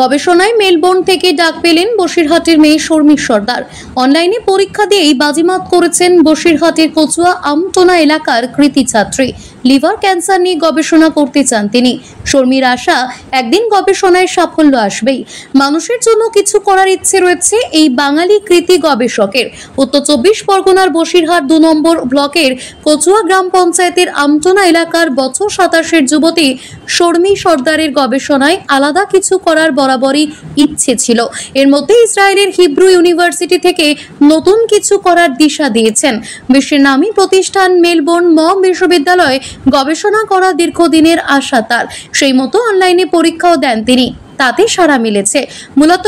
গবেষণায় মেলবোর্ন থেকে ডাক পেলেন বসিরহাটের মেয়ে শর্মী সর্দার। অনলাইনে পরীক্ষা দিয়েই বাজিমাত করেছেন বসিরহাটের কচুয়া আমটোনা এলাকার কৃতি ছাত্রী। লিভার ক্যান্সার নিয়ে গবেষণা করতে চান তিনি। শর্মীর আশা, একদিন গবেষণায় সাফল্য আসবেই। মানুষের জন্য কিছু করার ইচ্ছে রয়েছে এই বাঙালি কৃতি গবেষকের। উত্তর 24 পরগনার বসিরহাট 2 নম্বর ব্লকের কচুয়া গ্রাম পঞ্চায়েতের আমটোনা এলাকার বছর 27-এর যুবতী শর্মী সর্দারের গবেষণায় আলাদা কিছু করার বরাবরই ইচ্ছে ছিল। এর মধ্যে ইসরায়েলের হিব্রু ইউনিভার্সিটি থেকে নতুন কিছু করার দিশা দিয়েছেন। বিশ্বের নামী প্রতিষ্ঠান মেলবোর্ন মম বিশ্ববিদ্যালয়ে গবেষণা করা দীর্ঘদিনের আশা তার। সেই মতো অনলাইনে পরীক্ষাও দেন তিনি, তাতে সাড়া মিলেছে। মূলত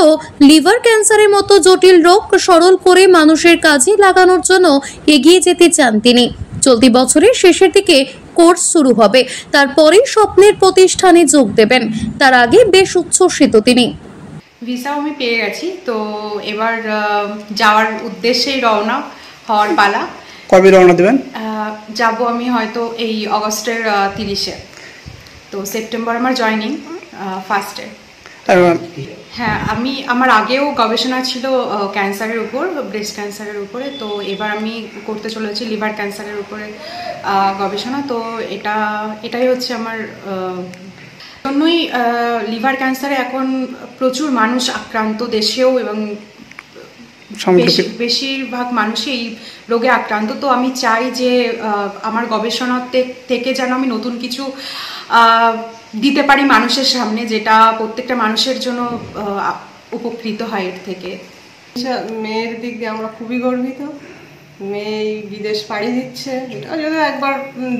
লিভার ক্যান্সারের মতো জটিল রোগ সরল করে মানুষের কাজে লাগানোর জন্য এগিয়ে যেতে চান তিনি। চলতি বছরের শেষের দিকে কোর্স শুরু হবে, তারপরেই স্বপ্নের প্রতিষ্ঠানে যোগ দেবেন। তার আগে বেশ উচ্ছ্বসিত তিনি। ভিসাও আমি পেয়ে গেছি, তো এবার যাওয়ার উদ্দেশ্যেই রওনা হওয়ার পালা। কবে রওনা দেবেন? যাব আমি হয়তো এই অগস্টের 30-এ। তো সেপ্টেম্বর আমার জয়নিং ফার্স্টে। হ্যাঁ, আমার আগেও গবেষণা ছিল ক্যান্সারের উপর, ব্রেস্ট ক্যান্সারের উপরে। তো এবার আমি করতে চলেছি লিভার ক্যান্সারের উপরে গবেষণা। তো এটাই হচ্ছে আমার জন্যই। লিভার ক্যান্সারে এখন প্রচুর মানুষ আক্রান্ত দেশেও, এবং বেশিরভাগ মানুষই এই রোগে আক্রান্ত। তো আমি চাই যে আমার গবেষণা থেকে যেন আমি নতুন কিছু দিতে পারি মানুষের সামনে, যেটা প্রত্যেকটা মানুষের জন্য উপকৃত হয় এর থেকে। মেয়ের দিক দিয়ে আমরা খুবই গর্বিত। মেয়ে বিদেশ পাড়ি দিচ্ছে, এটা যদি একবার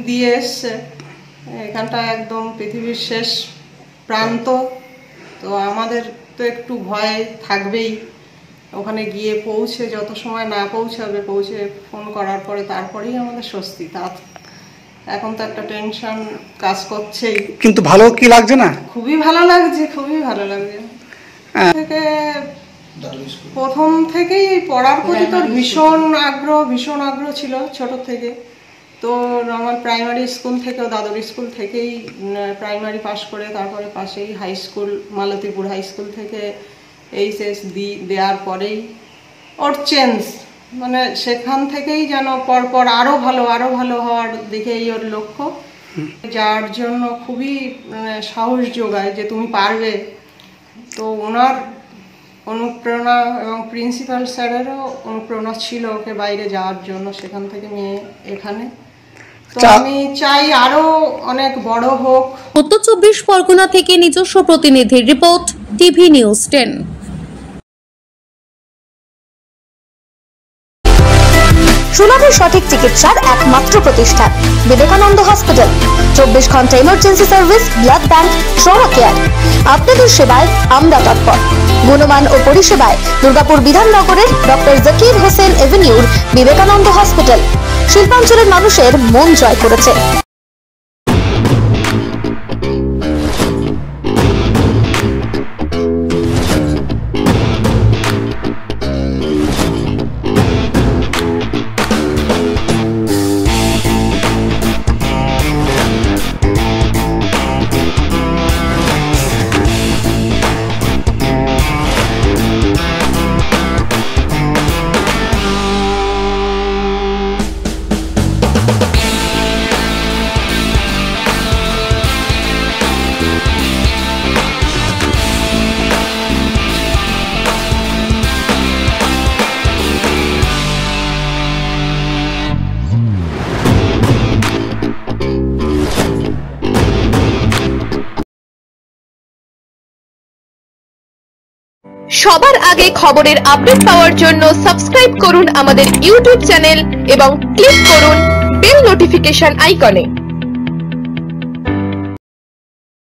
দিয়ে এসছে। এখানটা একদম পৃথিবীর শেষ প্রান্ত, তো আমাদের তো একটু ভয় থাকবেই। ওখানে গিয়ে পৌঁছে যত সময় না পৌঁছাবে, পৌঁছে ফোন করার পরে তারপরেই আমাদের স্বস্তি। এখন তো একটা টেনশন কাজ করছেই। কিন্তু ভালো কি লাগছে না? খুবই ভালো লাগছে, খুবই ভালো লাগছে। প্রথম থেকেই পড়ার প্রতি তো ভীষণ আগ্রহ ছিল ছোট থেকে। তো আমার প্রাইমারি স্কুল থেকেও, দাদর স্কুল থেকেই প্রাইমারি পাস করে তারপরে পাশেই high school, Malatipur high school থেকে এইচএস দেওয়ার পরেই ওর চেঞ্জ, মানে সেখান থেকেই যেন পরপর আরও ভালো হওয়ার দিকেই ওর লক্ষ্য, যার জন্য খুবই সাহস যোগায় যে তুমি পারবে। তো ওনার অনুপ্রেরণা এবং প্রিন্সিপাল স্যারেরও অনুপ্রেরণা ছিল ওকে বাইরে যাওয়ার জন্য, সেখান থেকে মেয়ে এখানে। তো আমি চাই আরো অনেক বড় হোক। উত্তর 24 পরগনা থেকে নিজস্ব প্রতিনিধির রিপোর্ট, টিভি নিউজ 10। সুলভে সঠিক চিকিৎসার একমাত্র প্রতিষ্ঠান বিবেকানন্দ হসপিটাল। 24 ঘন্টা emergency service, blood bank, trauma care. আপনাদের সেবায় আমরা তৎপর। গুণমান ও পরিষেবায় দুর্গাপুর বিধাননগরের ডক্টর জাকির হোসেন এভিনিউর বিবেকানন্দ হসপিটাল শিল্পাঞ্চলের মানুষের মন জয় করেছে। সবার আগে খবরের আপডেট পাওয়ার জন্য সাবস্ক্রাইব করুন আমাদের ইউটিউব চ্যানেল এবং ক্লিক করুন বেল নোটিফিকেশন আইকনে।